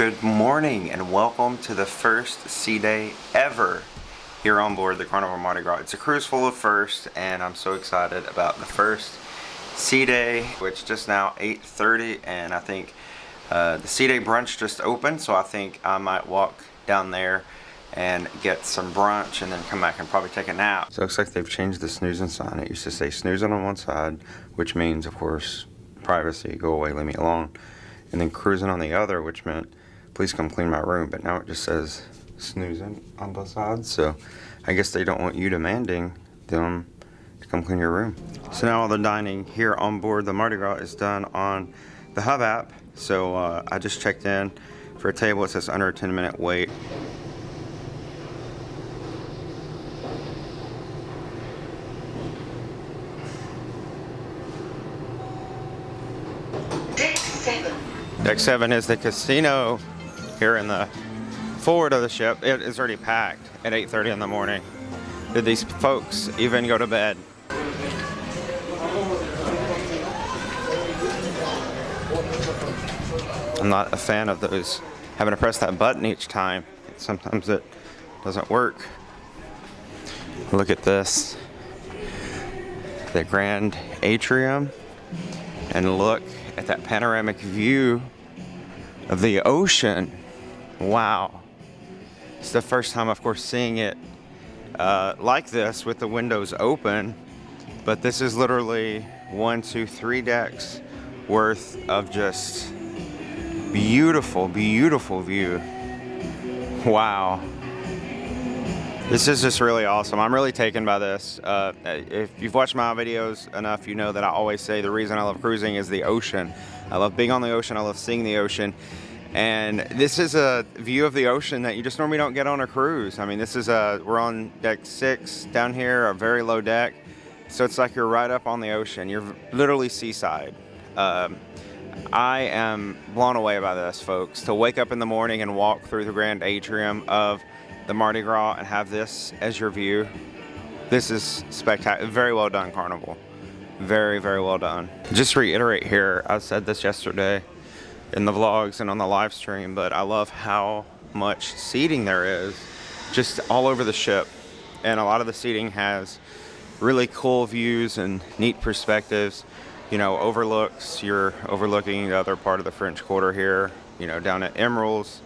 Good morning and welcome to the first sea day ever here on board the Carnival Mardi Gras. It's a cruise full of firsts and I'm so excited about the first sea day, which just now 8:30, and I think the sea day brunch just opened, so I think I might walk down there and get some brunch and then come back and probably take a nap. So it looks like they've changed the snoozing sign. It used to say snoozing on one side, which means of course privacy, go away, leave me alone, and then cruising on the other, which meant please come clean my room. But now it just says snoozing on both sides, so I guess they don't want you demanding them to come clean your room. So now all the dining here on board the Mardi Gras is done on the Hub app. So I just checked in for a table. It says under a 10-minute wait. Deck 7 is the casino here in the forward of the ship. It is already packed at 8:30 in the morning. Did these folks even go to bed? I'm not a fan of those having to press that button each time. Sometimes it doesn't work. Look at this. The grand atrium. And look at that panoramic view of the ocean. Wow. It's the first time, of course, seeing it like this with the windows open. But this is literally 1, 2, 3 decks worth of just beautiful, beautiful view. Wow. This is just really awesome. I'm really taken by this. If you've watched my videos enough, you know that I always say the reason I love cruising is the ocean. I love being on the ocean. I love seeing the ocean. And this is a view of the ocean that you just normally don't get on a cruise. I mean, this is we're on deck 6 down here, a very low deck. So it's like you're right up on the ocean. You're literally seaside. I am blown away by this, folks. To wake up in the morning and walk through the grand atrium of the Mardi Gras and have this as your view. This is spectacular. Very well done, Carnival. Very, very well done. Just reiterate here, I said this yesterday in the vlogs and on the live stream, but I love how much seating there is just all over the ship. And a lot of the seating has really cool views and neat perspectives. You know, overlooks, you're overlooking the other part of the French Quarter here, you know, down at Emeralds.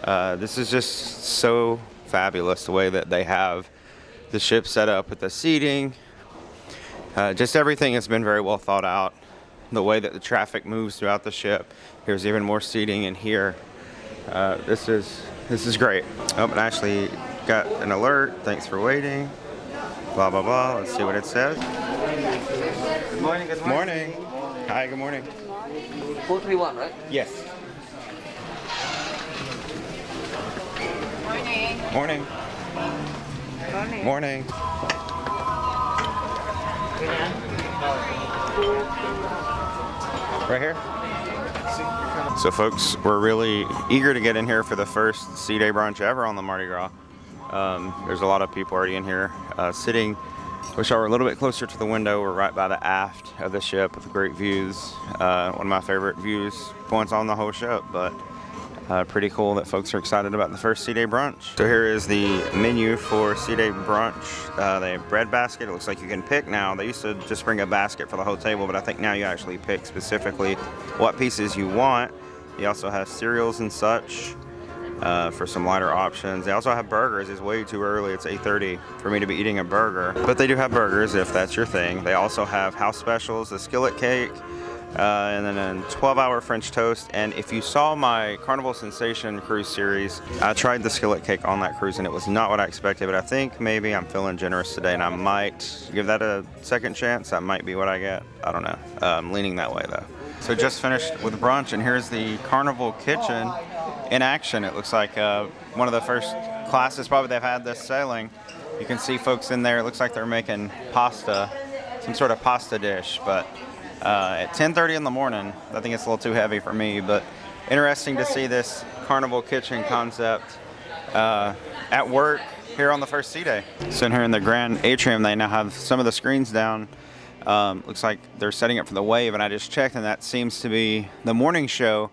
This is just so fabulous the way that they have the ship set up with the seating. Just everything has been very well thought out. The way that the traffic moves throughout the ship. Here's even more seating in here. This is great. Oh, and I actually got an alert. Thanks for waiting. Blah blah blah. Let's see what it says. Good morning. Good morning. Morning. Hi. Good morning. 431, right? Yes. Morning. Morning. Morning. Right here? So folks, we're really eager to get in here for the first sea day brunch ever on the Mardi Gras. There's a lot of people already in here sitting. Wish I were a little bit closer to the window. We're right by the aft of the ship with great views. One of my favorite views points on the whole ship, but pretty cool that folks are excited about the first sea day brunch. So here is the menu for sea day brunch. They have bread basket. It looks like you can pick now. They used to just bring a basket for the whole table, but I think now you actually pick specifically what pieces you want. They also have cereals and such for some lighter options. They also have burgers. It's way too early. It's 8:30 for me to be eating a burger, but they do have burgers if that's your thing. They also have house specials, the skillet cake, and then a 12-hour French toast. And if you saw my Carnival Sensation cruise series, I tried the skillet cake on that cruise and it was not what I expected, but I think maybe I'm feeling generous today and I might give that a second chance. That might be what I get. I don't know. I'm leaning that way though. So just finished with brunch and here's the Carnival kitchen in action. It looks like one of the first classes probably they've had this sailing. You can see folks in there. It looks like they're making pasta, some sort of pasta dish, but at 10:30 in the morning. I think it's a little too heavy for me, but interesting to see this Carnival kitchen concept at work here on the first sea day. So in here in the grand atrium, they now have some of the screens down. Looks like they're setting up for the wave, and I just checked, and that seems to be the morning show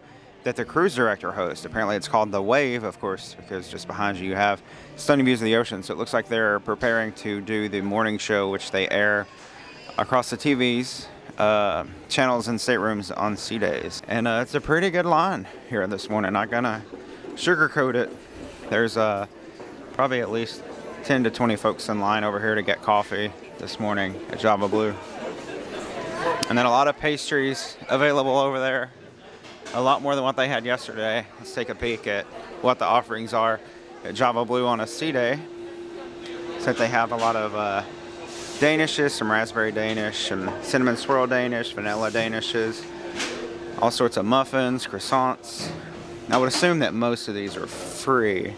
that the cruise director hosts. Apparently it's called The Wave, of course, because just behind you have stunning views of the ocean. So it looks like they're preparing to do the morning show, which they air across the TVs, channels and staterooms on sea days. And it's a pretty good line here this morning. Not gonna sugarcoat it. There's probably at least 10 to 20 folks in line over here to get coffee this morning at Java Blue. And then a lot of pastries available over there. A lot more than what they had yesterday. Let's take a peek at what the offerings are at Java Blue on a sea day. So they have a lot of Danishes, some raspberry Danish, some cinnamon swirl Danish, vanilla Danishes, all sorts of muffins, croissants. I would assume that most of these are free.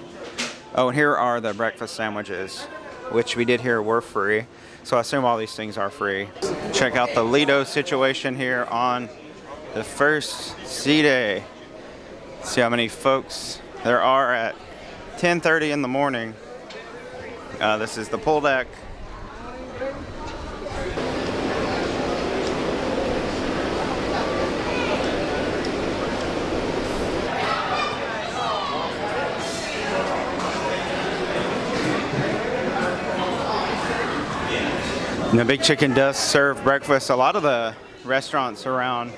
Oh, and here are the breakfast sandwiches, which we did hear were free. So I assume all these things are free. Check out the Lido situation here on the first sea day. See how many folks there are at 10:30 in the morning. This is the pool deck. And the Big Chicken does serve breakfast. A lot of the restaurants around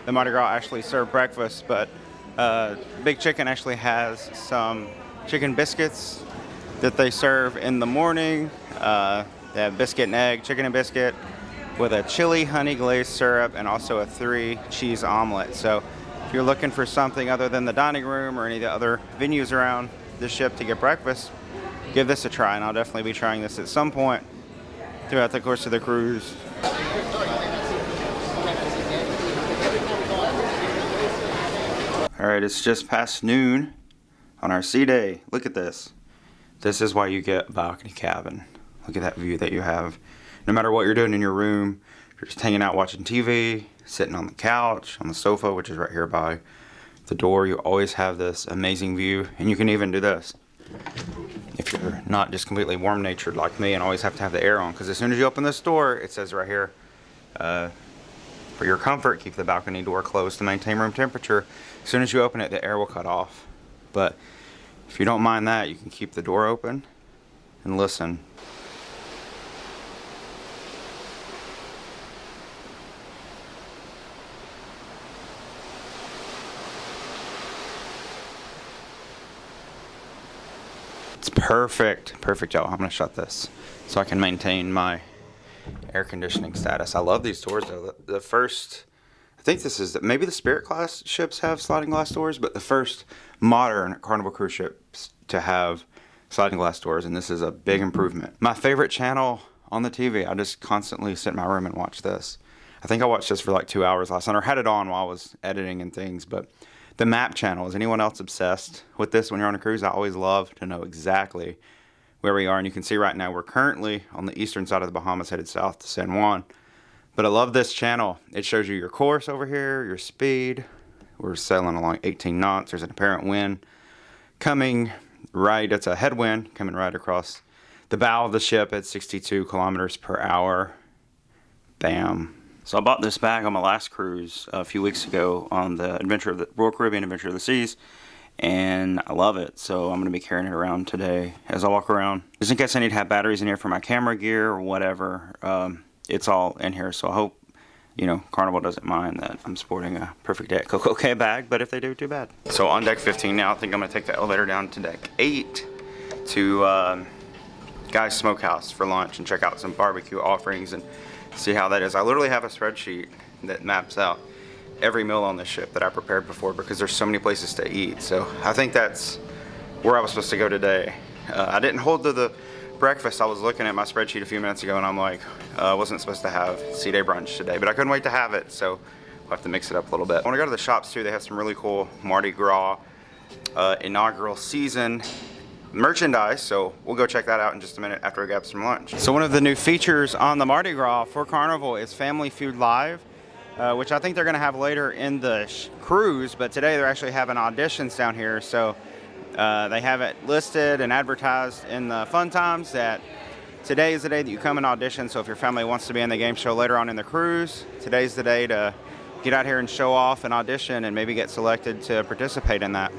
the Mardi Gras actually serve breakfast, but Big Chicken actually has some chicken biscuits that they serve in the morning. They have biscuit and egg, chicken and biscuit with a chili honey glazed syrup and also a 3 cheese omelet. So if you're looking for something other than the dining room or any of the other venues around the ship to get breakfast, give this a try, and I'll definitely be trying this at some point throughout the course of the cruise. All right, it's just past noon on our sea day. Look at this. This is why you get a balcony cabin. Look at that view that you have. No matter what you're doing in your room, if you're just hanging out watching TV, sitting on the couch, on the sofa, which is right here by the door, you always have this amazing view. And you can even do this if you're not just completely warm-natured like me and always have to have the air on, because as soon as you open this door, it says right here, for your comfort, keep the balcony door closed to maintain room temperature. As soon as you open it, the air will cut off. But if you don't mind that, you can keep the door open and listen. It's perfect. Perfect, y'all. I'm gonna shut this so I can maintain my air conditioning status. I love these doors though. The first, I think this is, maybe the Spirit class ships have sliding glass doors, but the first modern Carnival cruise ships to have sliding glass doors, and this is a big improvement. My favorite channel on the TV, I just constantly sit in my room and watch this. I think I watched this for like 2 hours last night, or had it on while I was editing and things, but the map channel, is anyone else obsessed with this when you're on a cruise? I always love to know exactly where we are, and you can see right now we're currently on the eastern side of the Bahamas headed south to San Juan. But I love this channel. It shows you your course over here, your speed. We're sailing along 18 knots. There's an apparent wind coming right, it's a headwind coming right across the bow of the ship at 62 kilometers per hour. Bam. So I bought this bag on my last cruise a few weeks ago on the Royal Caribbean Adventure of the Seas, and I love it. So I'm going to be carrying it around today as I walk around. Just in case I need to have batteries in here for my camera gear or whatever, it's all in here. So I hope, Carnival doesn't mind that I'm sporting a Perfect Day at Coco Cay bag, but if they do, too bad. So on deck 15 now, I think I'm going to take the elevator down to deck 8 to Guy's Smokehouse for lunch and check out some barbecue offerings and see how that is. I literally have a spreadsheet that maps out every meal on this ship that I prepared before because there's so many places to eat. So I think that's where I was supposed to go today. I didn't hold to the breakfast. I was looking at my spreadsheet a few minutes ago and I'm like, I wasn't supposed to have sea day brunch today, but I couldn't wait to have it. So we'll have to mix it up a little bit. I want to go to the shops too. They have some really cool Mardi Gras inaugural season merchandise, so we'll go check that out in just a minute after I grab some lunch. So one of the new features on the Mardi Gras for Carnival is Family Food Live, which I think they're going to have later in the cruise, but today they're actually having auditions down here. So they have it listed and advertised in the fun times that today is the day that you come and audition. So if your family wants to be in the game show later on in the cruise, today's the day to get out here and show off and audition and maybe get selected to participate in that.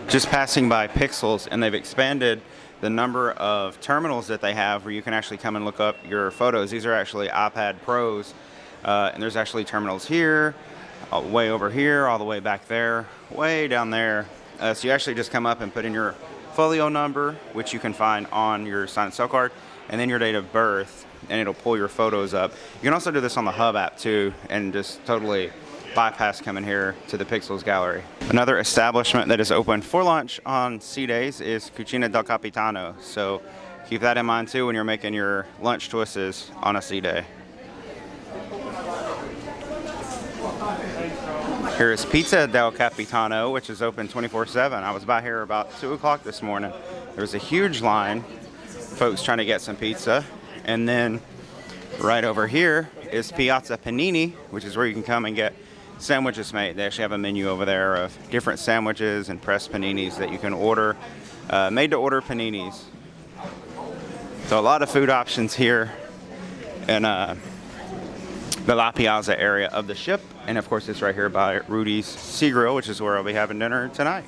Just passing by Pixels, and they've expanded the number of terminals that they have where you can actually come and look up your photos. These are actually iPad Pros, and there's actually terminals here, way over here, all the way back there, way down there. So you actually just come up and put in your folio number, which you can find on your sign and sell card, and then your date of birth, and it'll pull your photos up. You can also do this on the Hub app too, and just totally bypass coming here to the Pixels Gallery. Another establishment that is open for lunch on sea days is Cucina del Capitano, so keep that in mind too when you're making your lunch choices on a sea day. Here is Pizza del Capitano, which is open 24/7. I was by here about 2 o'clock this morning. There was a huge line, folks trying to get some pizza, and then right over here is Piazza Panini, which is where you can come and get sandwiches made. They actually have a menu over there of different sandwiches and pressed paninis that you can order, made to order paninis. So a lot of food options here in the La Piazza area of the ship. And of course it's right here by Rudy's Seagrill, which is where I'll be having dinner tonight.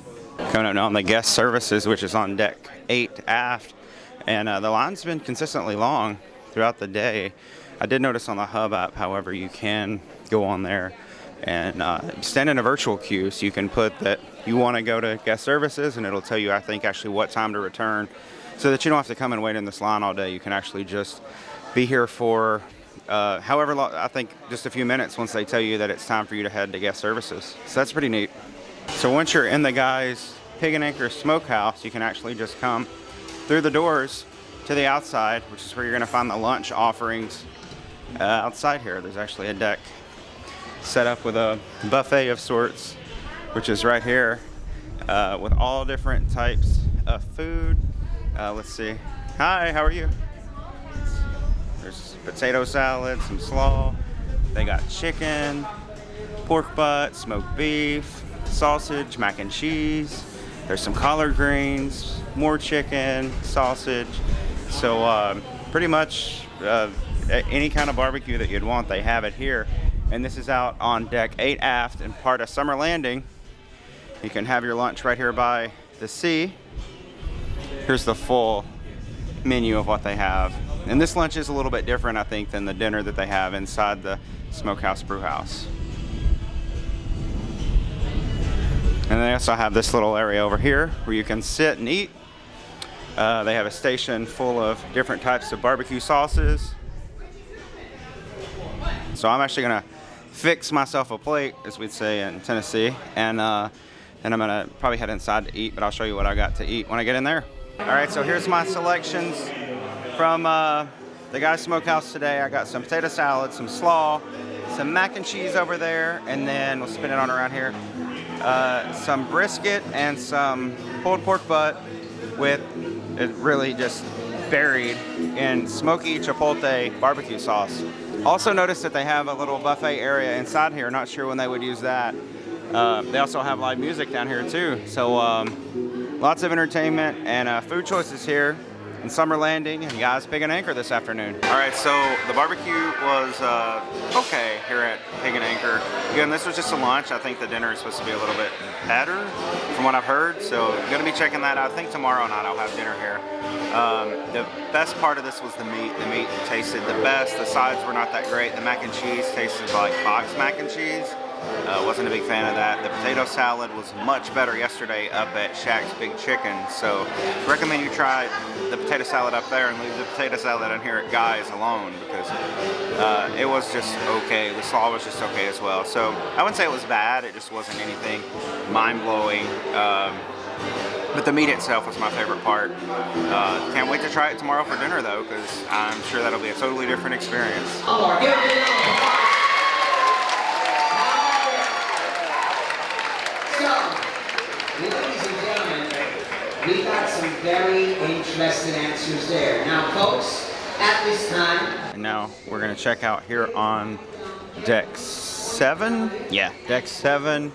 Coming up now on the guest services, which is on deck 8 aft. And the line's been consistently long throughout the day. I did notice on the Hub app, however, you can go on there and stand in a virtual queue, so you can put that you want to go to guest services, and it'll tell you, I think, actually what time to return, so that you don't have to come and wait in this line all day. You can actually just be here for however long, I think just a few minutes once they tell you that it's time for you to head to guest services. So that's pretty neat. So once you're in the guys' Pig and Anchor Smokehouse, you can actually just come through the doors to the outside, which is where you're going to find the lunch offerings outside here. There's actually a deck set up with a buffet of sorts, which is right here, with all different types of food. Let's see. Hi, how are you? There's potato salad, some slaw. They got chicken, pork butt, smoked beef, sausage, mac and cheese. There's some collard greens, more chicken, sausage. So pretty much any kind of barbecue that you'd want, they have it here. And this is out on deck 8 aft and part of Summer Landing. You can have your lunch right here by the sea. Here's the full menu of what they have. And this lunch is a little bit different, I think, than the dinner that they have inside the Smokehouse Brewhouse. And they also have this little area over here where you can sit and eat. They have a station full of different types of barbecue sauces. So I'm actually gonna fix myself a plate, as we'd say in Tennessee, and I'm gonna probably head inside to eat, but I'll show you what I got to eat when I get in there. All right, so here's my selections from the Guy's Smokehouse today. I got some potato salad, some slaw, some mac and cheese over there, and then we'll spin it on around here. Some brisket and some pulled pork butt with it really just buried in smoky chipotle barbecue sauce. Also noticed that they have a little buffet area inside here. Not sure when they would use that. They also have live music down here too. So lots of entertainment and food choices here in Summer Landing and Guys Pig and Anchor this afternoon. All right, so the barbecue was okay here at Pig and Anchor. Again, this was just a lunch. I think the dinner is supposed to be a little bit better from what I've heard. So I'm gonna be checking that out. I think tomorrow night I'll have dinner here. The best part of this was the meat. The meat tasted the best. The sides were not that great. The mac and cheese tasted like boxed mac and cheese. Wasn't a big fan of that. The potato salad was much better yesterday up at Shack's Big Chicken. So recommend you try the potato salad up there and leave the potato salad down here at Guy's alone, because it was just okay. The slaw was just okay as well. So I wouldn't say it was bad. It just wasn't anything mind-blowing. But the meat itself was my favorite part. Can't wait to try it tomorrow for dinner though, because I'm sure that'll be a totally different experience. Ladies and gentlemen, we got some very interesting answers there. Now, folks, at this time... And now we're going to check out here on Deck 7. Yeah, Deck 7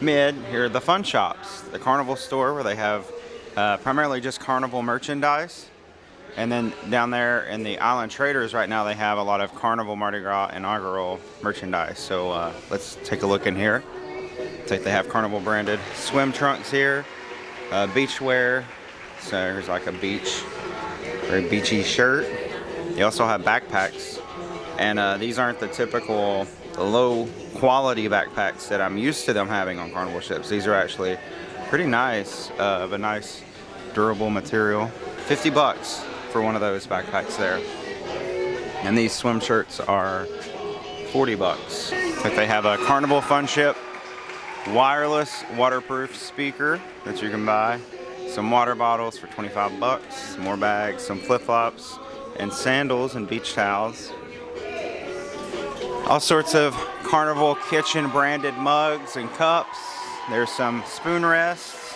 mid. Here are the fun shops. The Carnival store where they have primarily just Carnival merchandise. And then down there in the Island Traders right now, they have a lot of Carnival Mardi Gras inaugural merchandise. So let's take a look in here. Looks like they have Carnival branded swim trunks here, beach wear. So here's like a very beachy shirt. They also have backpacks. And these aren't the typical low quality backpacks that I'm used to them having on Carnival ships. These are actually pretty nice, of a nice durable material. 50 bucks for one of those backpacks there. And these swim shirts are 40 bucks. But they have a Carnival Fun Ship wireless waterproof speaker that you can buy. Some water bottles for 25 bucks, some more bags, some flip-flops, and sandals and beach towels. All sorts of Carnival Kitchen branded mugs and cups. There's some spoon rests.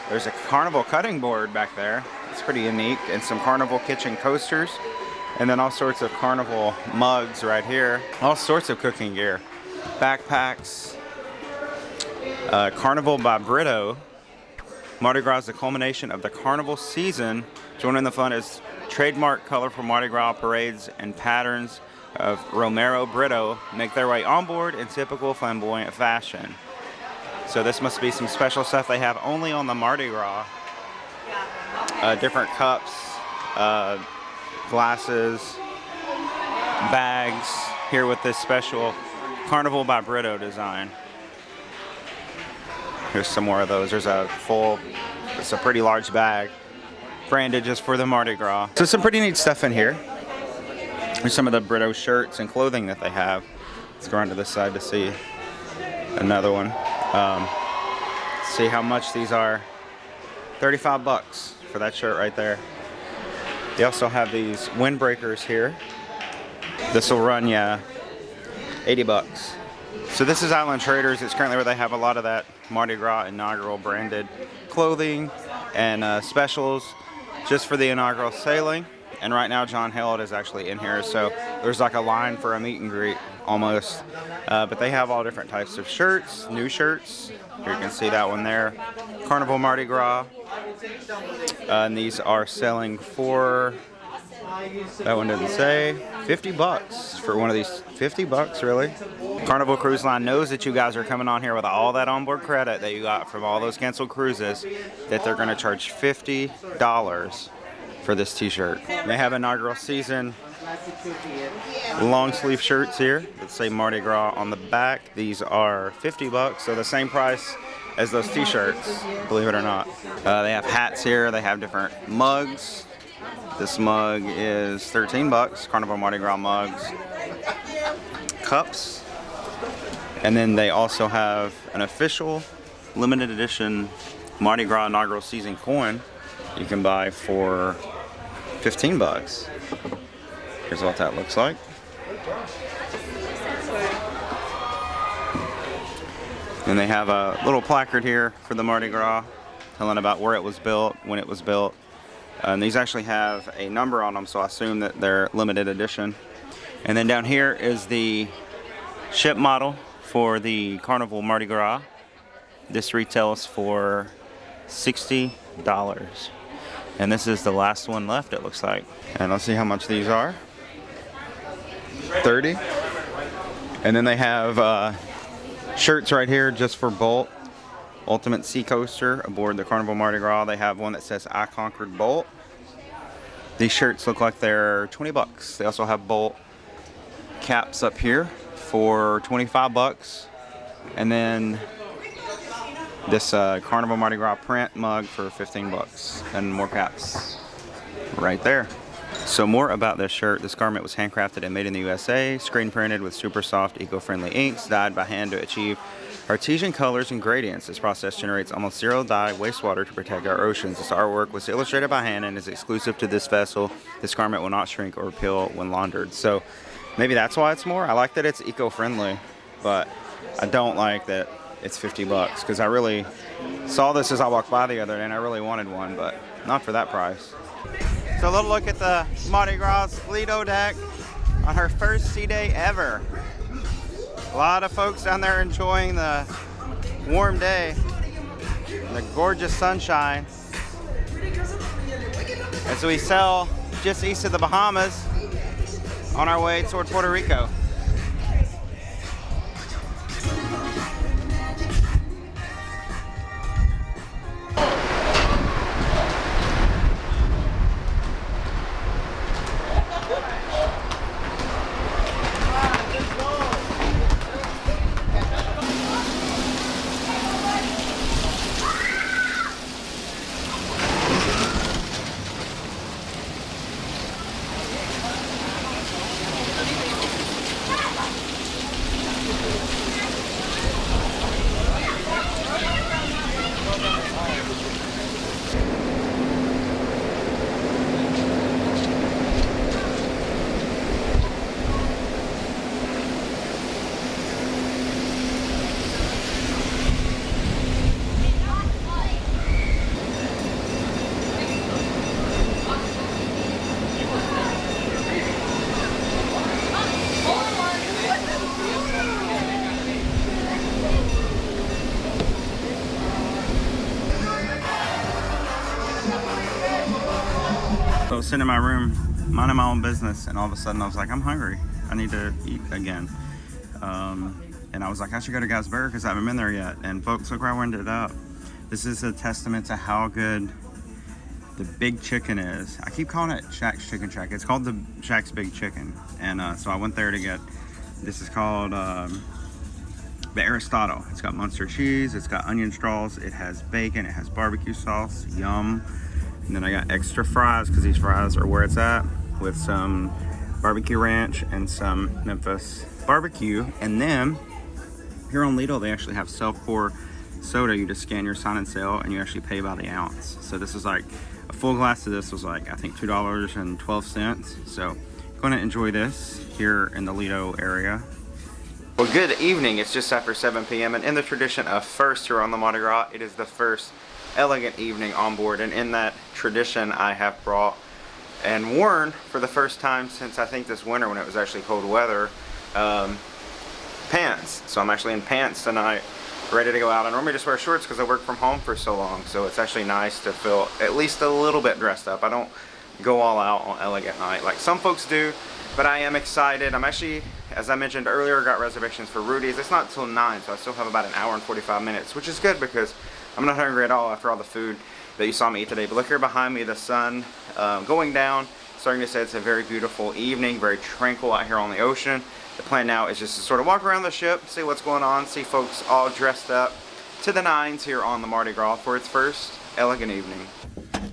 There's a Carnival cutting board back there. It's pretty unique. And some Carnival Kitchen coasters. And then all sorts of Carnival mugs right here. All sorts of cooking gear. Backpacks. Carnival by Brito. Mardi Gras is the culmination of the Carnival season. Joining the fun is trademark colorful Mardi Gras parades and patterns of Romero Brito make their way on board in typical flamboyant fashion. So this must be some special stuff they have only on the Mardi Gras. Different cups, glasses, bags here with this special Carnival by Brito design. Here's some more of those. There's it's a pretty large bag branded just for the Mardi Gras. So some pretty neat stuff in here. Here's some of the Brito shirts and clothing that they have. Let's go around to this side to see another one. See how much these are. 35 bucks for that shirt right there. They also have these windbreakers here. This will run you 80 bucks. So this is Island Traders. It's currently where they have a lot of that Mardi Gras inaugural branded clothing and specials just for the inaugural sailing. And right now John Held is actually in here, so there's like a line for a meet and greet almost. But they have all different types of shirts, new shirts. Here you can see that one there. Carnival Mardi Gras. And these are selling for, that one doesn't say, 50 bucks for one of these. 50 bucks, really? Carnival Cruise Line knows that you guys are coming on here with all that onboard credit that you got from all those canceled cruises, that they're going to charge $50 for this t-shirt. They have inaugural season long sleeve shirts here that say Mardi Gras on the back. These are 50 bucks, so the same price as those t-shirts, believe it or not. They have hats here. They have different mugs. This mug is 13 bucks, Carnival Mardi Gras mugs. Cups. And then they also have an official limited edition Mardi Gras inaugural season coin you can buy for 15 bucks. Here's what that looks like. And they have a little placard here for the Mardi Gras telling about where it was built, when it was built. And these actually have a number on them, so I assume that they're limited edition. And then down here is the ship model for the Carnival Mardi Gras. This retails for $60. And this is the last one left, it looks like. And let's see how much these are. 30. And then they have shirts right here just for Bolt. Ultimate Sea Coaster aboard the Carnival Mardi Gras. They have one that says I Conquered Bolt. These shirts look like they're 20 bucks. They also have Bolt caps up here for 25 bucks. And then this Carnival Mardi Gras print mug for 15 bucks. And more caps right there. So more about this shirt. This garment was handcrafted and made in the USA, screen printed with super soft, eco-friendly inks, dyed by hand to achieve artesian colors and gradients. This process generates almost zero dye wastewater to protect our oceans. This artwork was illustrated by hand and is exclusive to this vessel. This garment will not shrink or peel when laundered. So maybe that's why it's more. I like that it's eco-friendly, but I don't like that it's 50 bucks because I really saw this as I walked by the other day and I really wanted one, but not for that price. So a little look at the Mardi Gras Lido deck on her first sea day ever. A lot of folks down there enjoying the warm day, the gorgeous sunshine. As we sail just east of the Bahamas on our way toward Puerto Rico. So I was sitting in my room, minding my own business, and all of a sudden I was like, I'm hungry. I need to eat again. And I was like, I should go to Guy's Burger because I haven't been there yet. And folks, look where I ended up. This is a testament to how good the Big Chicken is. I keep calling it Shack's Chicken Shack. It's called the Shack's Big Chicken. And so I went there to get, this is called the Aristotle. It's got Munster cheese, it's got onion straws, it has bacon, it has barbecue sauce, yum. And then I got extra fries because these fries are where it's at, with some barbecue ranch and some Memphis barbecue. And then here on Lido, they actually have self-pour soda. You just scan your sign and sale and you actually pay by the ounce. So this is like, a full glass of this was like, I think $2.12. So gonna enjoy this here in the Lido area. Well, good evening. It's just after 7 p.m. and in the tradition of first here on the Mardi Gras, it is the first elegant evening on board, and in that tradition I have brought and worn for the first time since I think this winter when it was actually cold weather, pants. So I'm actually in pants tonight, ready to go out. I normally just wear shorts because I work from home for so long, so it's actually nice to feel at least a little bit dressed up. I don't go all out on elegant night like some folks do, but I am excited. I'm actually, as I mentioned earlier, got reservations for Rudy's. It's not till 9, so I still have about an hour and 45 minutes, which is good because I'm not hungry at all after all the food that you saw me eat today. But look here behind me, the sun going down, starting to say it's a very beautiful evening, very tranquil out here on the ocean. The plan now is just to sort of walk around the ship, see what's going on, see folks all dressed up to the nines here on the Mardi Gras for its first elegant evening.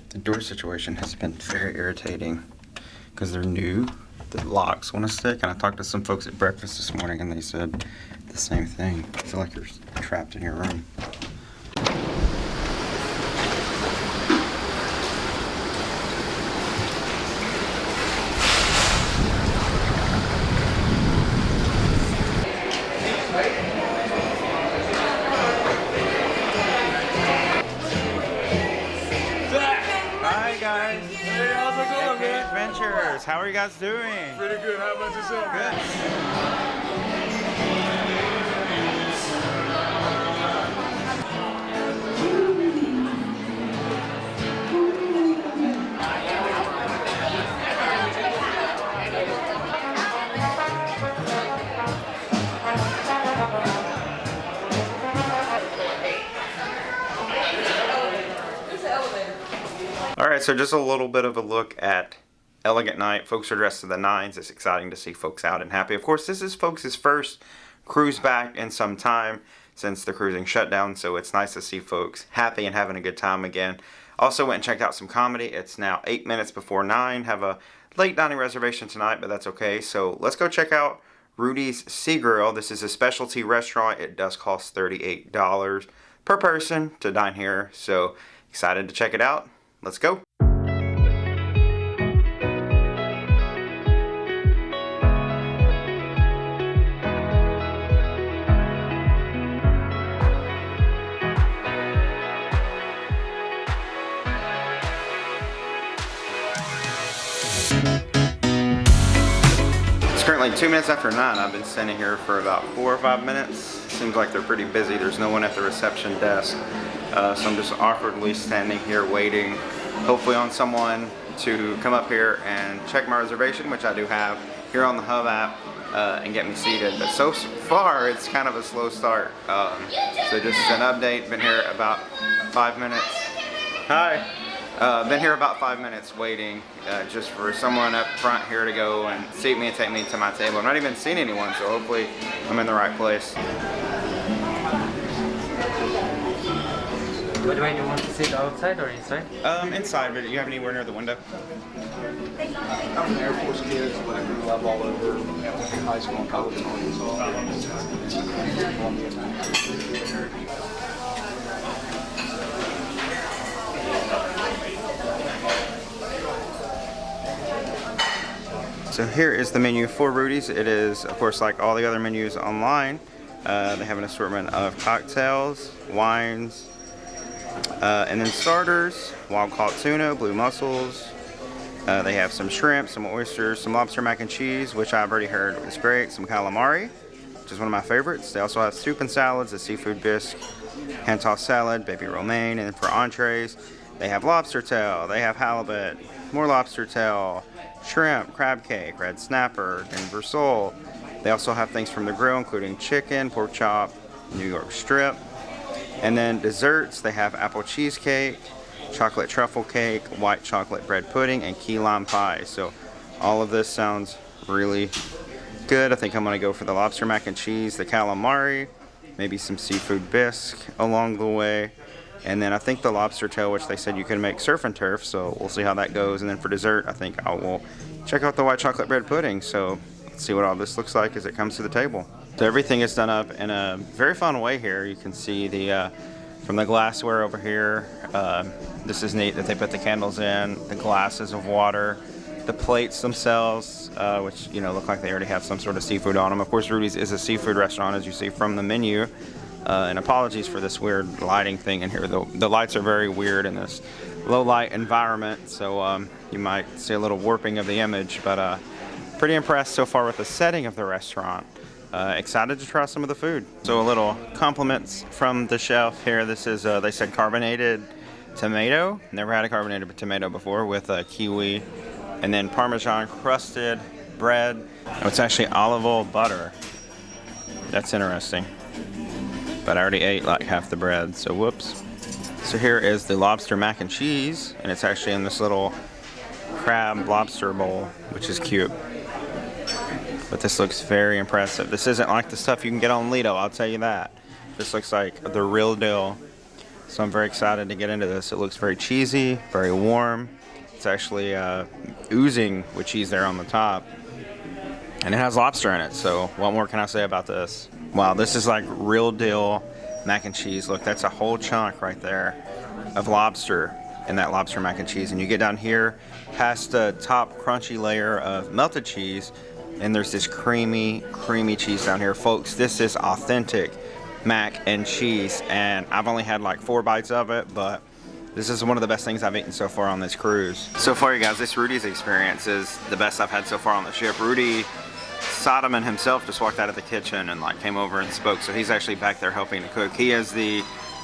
The door situation has been very irritating because they're new. The locks want to stick, and I talked to some folks at breakfast this morning and they said the same thing. I feel like you're trapped in your room. Hi guys. Hey, how's it going, man? Adventures. How are you guys doing? Pretty good. How about yourself, man? Alright, so just a little bit of a look at elegant night. Folks are dressed to the nines. It's exciting to see folks out and happy. Of course, this is folks' first cruise back in some time since the cruising shutdown, so it's nice to see folks happy and having a good time again. Also went and checked out some comedy. It's now 8 minutes before 9. Have a late dining reservation tonight, but that's okay. So let's go check out Rudy's Seagrill. This is a specialty restaurant. It does cost $38 per person to dine here, so excited to check it out. Let's go. It's currently 2 minutes after 9. I've been standing here for about 4 or 5 minutes. Seems like they're pretty busy. There's no one at the reception desk. So I'm just awkwardly standing here waiting, hopefully on someone to come up here and check my reservation, which I do have here on the Hub app, and get me seated. But so far, it's kind of a slow start. So just an update. Been here about 5 minutes. Hi. Been here about 5 minutes waiting just for someone up front here to go and seat me and take me to my table. I've not even seen anyone, so hopefully I'm in the right place. By the way, do you want to sit outside or inside? Inside, but do you have anywhere near the window? I'm an Air Force kid, but I grew up all over high school and college in So here is the menu for Rudy's. It is, of course, like all the other menus online. They have an assortment of cocktails, wines, and then starters, wild-caught tuna, blue mussels. They have some shrimp, some oysters, some lobster mac and cheese, which I've already heard is great, some calamari, which is one of my favorites. They also have soup and salads, a seafood bisque, hand-tossed salad, baby romaine, and then for entrees, they have lobster tail, they have halibut, more lobster tail, shrimp, crab cake, red snapper, Denver sole. They also have things from the grill, including chicken, pork chop, New York strip. And then desserts, they have apple cheesecake, chocolate truffle cake, white chocolate bread pudding, and key lime pie. So all of this sounds really good. I think I'm gonna go for the lobster mac and cheese, the calamari, maybe some seafood bisque along the way. And then I think the lobster tail, which they said you can make surf and turf, so we'll see how that goes. And then for dessert, I think I will check out the white chocolate bread pudding. So let's see what all this looks like as it comes to the table. So everything is done up in a very fun way here. You can see the from the glassware over here. This is neat that they put the candles in, the glasses of water, the plates themselves, which look like they already have some sort of seafood on them. Of course, Rudy's is a seafood restaurant, as you see from the menu. And apologies for this weird lighting thing in here. The lights are very weird in this low light environment, so you might see a little warping of the image, but pretty impressed so far with the setting of the restaurant. Excited to try some of the food. So a little compliments from the chef here. This is, they said carbonated tomato. Never had a carbonated tomato before, with kiwi, and then Parmesan crusted bread. Oh, it's actually olive oil butter. That's interesting. But I already ate like half the bread, so whoops. So here is the lobster mac and cheese, and it's actually in this little crab lobster bowl, which is cute. But this looks very impressive. This isn't like the stuff you can get on Lido, I'll tell you that. This looks like the real deal. So I'm very excited to get into this. It looks very cheesy, very warm. It's actually oozing with cheese there on the top. And it has lobster in it, so what more can I say about this? Wow, this is like real deal mac and cheese. Look, that's a whole chunk right there of lobster in that lobster mac and cheese. And you get down here past the top crunchy layer of melted cheese, and there's this creamy cheese down here. Folks, this is authentic mac and cheese, and I've only had like 4 bites of it, but this is one of the best things I've eaten so far on this cruise. So far, you guys, this Rudy's experience is the best I've had so far on the ship. Rudy Soderman himself just walked out of the kitchen and like came over and spoke, so he's actually back there helping to cook. He is the,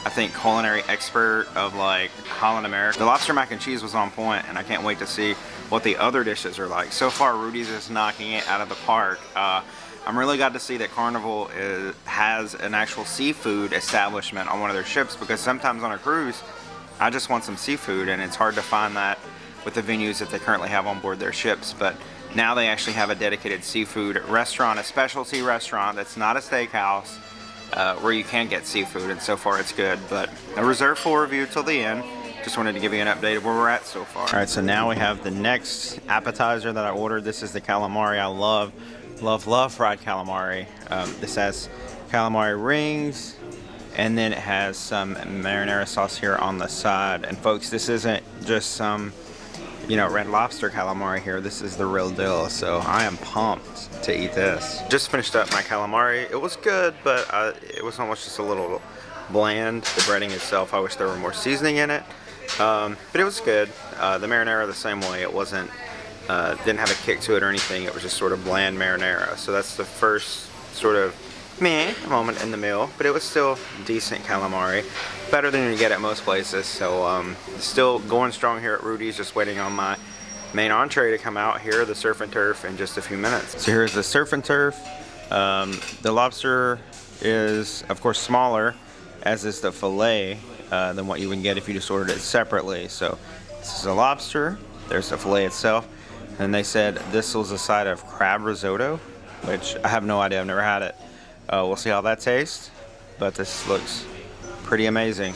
I think, culinary expert of like Holland America. The lobster mac and cheese was on point, and I can't wait to see what the other dishes are like. So far, Rudy's is knocking it out of the park. I'm really glad to see that Carnival has an actual seafood establishment on one of their ships, because sometimes on a cruise, I just want some seafood, and it's hard to find that with the venues that they currently have on board their ships. But now they actually have a dedicated seafood restaurant, a specialty restaurant that's not a steakhouse, where you can get seafood, and so far it's good. But a reserved full review till the end. Just wanted to give you an update of where we're at so far. All right, so now we have the next appetizer that I ordered. This is the calamari. I love fried calamari. This has calamari rings, and then it has some marinara sauce here on the side. And folks, this isn't just some Red Lobster calamari here. This is the real deal, so I am pumped to eat this. Just finished up my calamari. It was good, but it was almost just a little bland. The breading itself, I wish there were more seasoning in it, but it was good. The marinara the same way. It wasn't, didn't have a kick to it or anything. It was just sort of bland marinara. So that's the first sort of meh moment in the meal, but it was still decent calamari, better than you get at most places. So still going strong here at Rudy's, just waiting on my main entree to come out here, the surf and turf, in just a few minutes. So here's the surf and turf. The lobster is, of course, smaller, as is the fillet, than what you would get if you just ordered it separately. So this is a lobster, there's the fillet itself, and they said this was a side of crab risotto, which I have no idea, I've never had it. We'll see how that tastes, but this looks pretty amazing.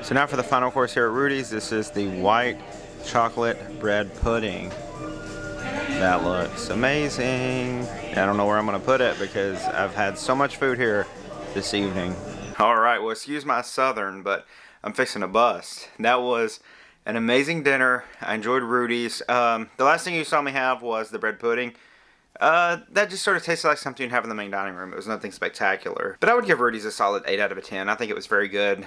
So now for the final course here at Rudy's, this is the white chocolate bread pudding. That looks amazing. I don't know where I'm gonna put it because I've had so much food here this evening. All right, well, excuse my southern, but I'm fixing to bust. That was an amazing dinner. I enjoyed Rudy's. The last thing you saw me have was the bread pudding. That just sort of tasted like something you'd have in the main dining room. It was nothing spectacular. But I would give Rudy's a solid 8 out of 10. I think it was very good.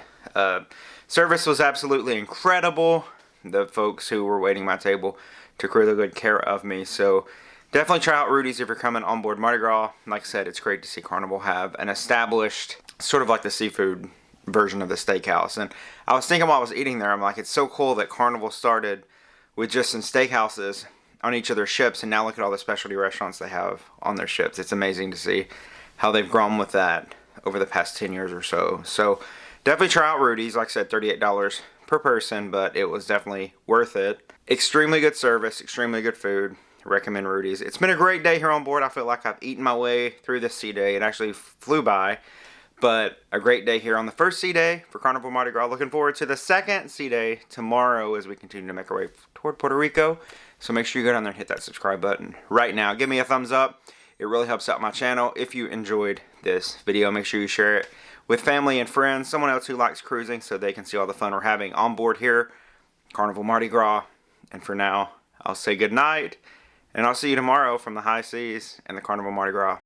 Service was absolutely incredible. The folks who were waiting my table took really good care of me. So definitely try out Rudy's if you're coming on board Mardi Gras. Like I said, it's great to see Carnival have an established, sort of like the seafood version of the steakhouse. And I was thinking while I was eating there, I'm like, it's so cool that Carnival started with just some steakhouses on each of their ships, and now look at all the specialty restaurants they have on their ships. It's amazing to see how they've grown with that over the past 10 years or so. So definitely try out Rudy's. Like I said, $38 per person, but it was definitely worth it. Extremely good service, extremely good food. Recommend Rudy's. It's been a great day here on board. I feel like I've eaten my way through this sea day. It actually flew by, but a great day here on the first sea day for Carnival Mardi Gras. Looking forward to the second sea day tomorrow as we continue to make our way toward Puerto Rico. So make sure you go down there and hit that subscribe button right now. Give me a thumbs up. It really helps out my channel. If you enjoyed this video, make sure you share it with family and friends, someone else who likes cruising, so they can see all the fun we're having on board here, Carnival Mardi Gras. And for now, I'll say good night, and I'll see you tomorrow from the high seas and the Carnival Mardi Gras.